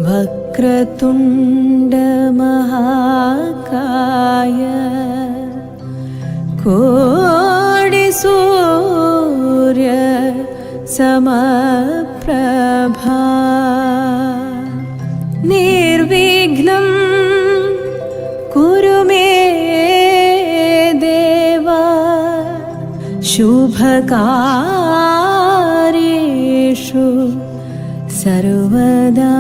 वक्रतुण्ड महाकाय कोटिसूर्य समप्रभा निर्विघ्नं कुरु मे देव शुभकार्येषु सर्वदा।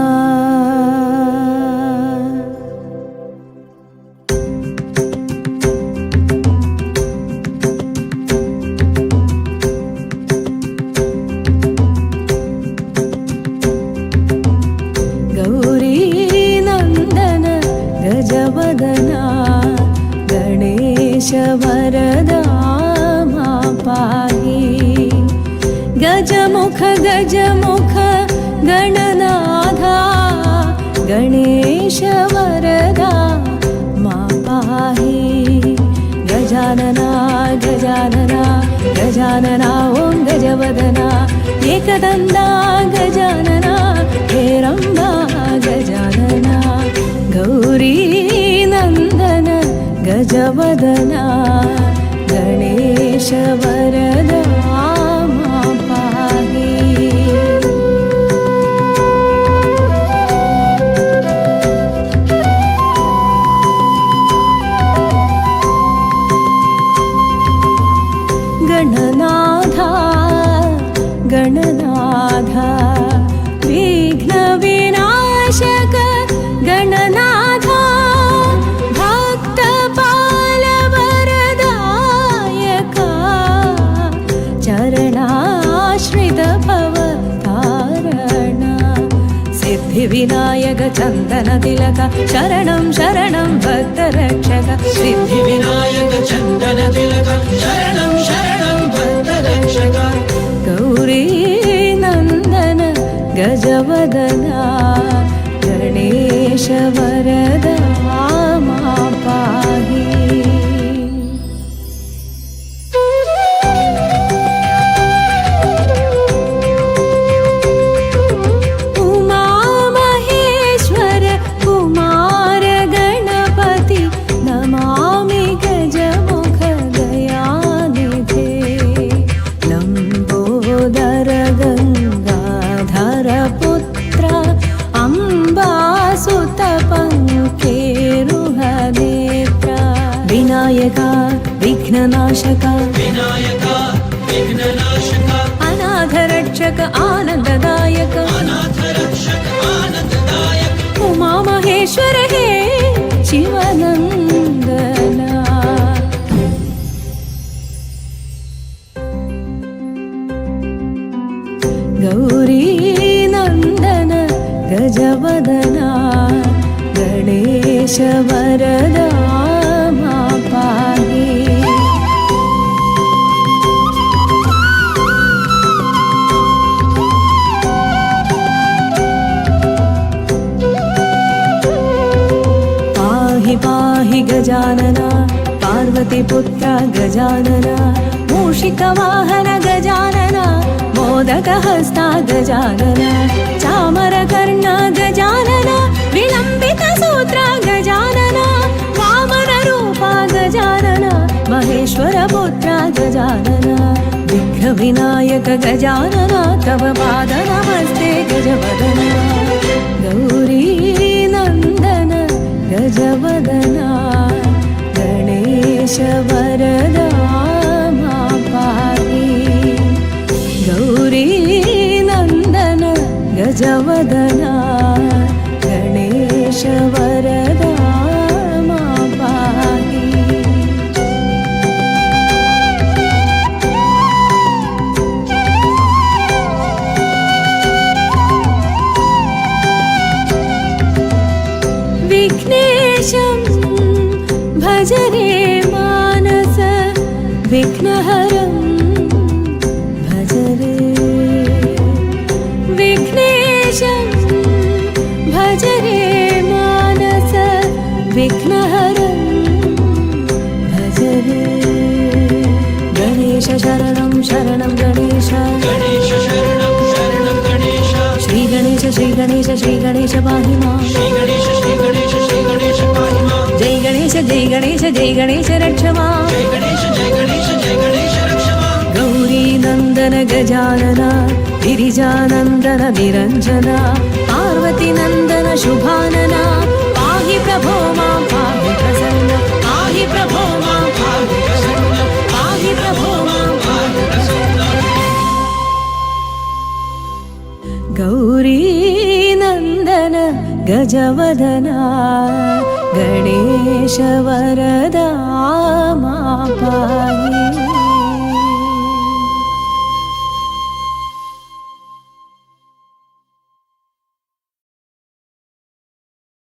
गौरी नंदन गजवदना गणेश वरदा मा पाहि। गजमुख गजमुख गणनाथा गणेश वरदा मा पाहि। गजानना गजानना गजानना ओं गजवदना एकदन्ता गजानना हेरम्बा गजानना। गौरी नंदन गजवदना गणेश वरदा मा पाहि। गणनाथा गणनाथा विघ्न विनाशक गणनाथा भक्तपाल वरदायका चरणाश्रित भवतारणा। सिद्धिविनायक चन्दन तिलक शरणं शरणं भक्तरक्षक। सिद्धिविनायक चन्दन तिलक शरणं शरणं भक्तरक्षक। गौरी नंदन गजवदना गणेश वरदा मा पाहि। उमा महेश्वर कुमार गणपति नमामि गजमुख दयानिधे। लंबोदर गंगाधर पुत्र अंबासुत पंकेरुहनेत्र। विनायका विघ्ननाशका विनायका विघ्ननाशका अनाथरक्षक आनंददायक अनाथरक्षक आनंददायक। उमा महेश्वर हे शिवनंदना। गौरी नंदन गजवदना गणेश वरदा मा पाहि। पाहि पाहि गजानना पार्वतीपुत्र गजानना। मूषिकवाहन गजानना मोदकहस्ता गजानना। चामरकर्ण गजानना विलम्बितसूत्र गजानना। वामनरूपा गजानना महेश्वरपुत्र गजानना। विघ्नविनायक गजानना तव पादनमस्ते गजवदना। गौरी नंदन गजवदना गणेश वरदा मा पाहि। गौरी नंदन गजवदना गणेश वरदा मा पाहि। विघ्नेशं भज रे मानस विघ्नहरं भज रे। विघ्नेशं भज रे मानस विघ्नहरं भज रे। गणेश शरणं शरणं गणेश गणेश शरणं शरणं गणेश। श्री गणेश श्री गणेश पाहि मां श्री गणेश श्री गणेश श्री गणेश पाहि मां जय गणेश जय गणेश जय गणेश रक्ष मां जय गणेश जय गणेश जय गणेश रक्ष मां गौरी नंदन गजानन गिरिजानंदन निरंजन पार्वती नंदन शुभानना पाहि प्रभो मां पाहि प्रसन्न पाहि प्रभो मां पाहि प्रसन्न पाहि प्रभो मां पाहि प्रसन्न गौरी नंदन गजवदना गणेश वरदा मां पाहि